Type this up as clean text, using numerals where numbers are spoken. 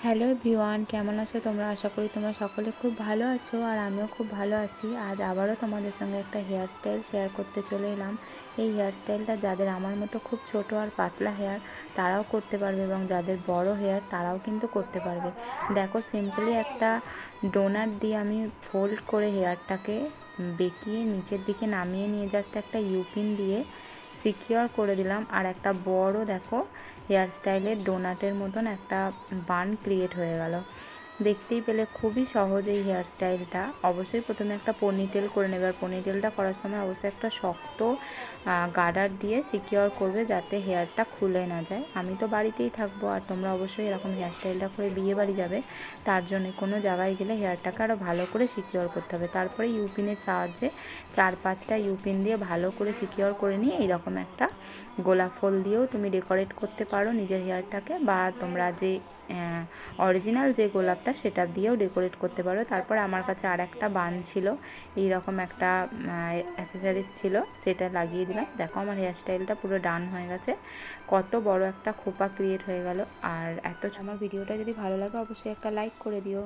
Hello everyone, কেমন আছো তোমরা? আশা করি তোমরা সকলে খুব ভালো আছো আর আমিও খুব ভালো আছি। আজ আবারও তোমাদের সঙ্গে একটা হেয়ার স্টাইল শেয়ার করতে চলে এলাম। এই হেয়ার স্টাইলটা যাদের আমার মতো খুব ছোট আর পাতলা হেয়ার তারাও করতে পারবে, এবং যাদের বড় হেয়ার তারাও কিন্তু করতে পারবে। দেখো, সিম্পলি একটা ডোনাট দিয়ে আমি ফোল্ড করে হেয়ারটাকে বেঁকিয়ে নিচের দিকে নামিয়ে নিয়ে জাস্ট একটা ইউপিন দিয়ে সিকিওর করে দিলাম। আর একটা বড় দেখো হেয়ার স্টাইলের ডোনাটের মতন একটা বান ক্রিয়েট হয়ে গেল। দেখতেই পেলে খুবই সহজ এই হেয়ার স্টাইলটা। অবশ্যই প্রথমে একটা পনিটেল করে নেবে, আর পনিটেলটা করার সময় অবশ্যই একটা শক্ত গার্ডার দিয়ে সিকিওর করবে যাতে হেয়ারটা খুলে না যায়। আমি তো বাড়িতেই থাকবো, আর তোমরা অবশ্যই এরকম হেয়ার স্টাইলটা করে বিয়ে বাড়ি যাবে, তার জন্য কোনো জায়গায় গেলে হেয়ারটাকে আরও ভালো করে সিকিওর করতে হবে। তারপরে ইউপিনের সাহায্যে 4-5টা ইউপিন দিয়ে ভালো করে সিকিওর করে নিয়ে এইরকম একটা গোলাপ ফুল দিয়েও তুমি ডেকোরেট করতে পারো নিজের হেয়ারটাকে, বা তোমরা যে অরিজিনাল যে গোলাপটা সেটা দিয়েও ডেকোরেট করতে পারো। তারপর আমার কাছে আর একটা বান ছিল, এইরকম একটা অ্যাসেসরিজ ছিল, সেটা লাগিয়ে দিলাম। দেখো আমার হেয়ার স্টাইলটা পুরো ডান হয়ে গেছে, কত বড় একটা খোপা ক্রিয়েট হয়ে গেল। আর আমার ভিডিওটা যদি ভালো লাগে অবশ্যই একটা লাইক করে দিও।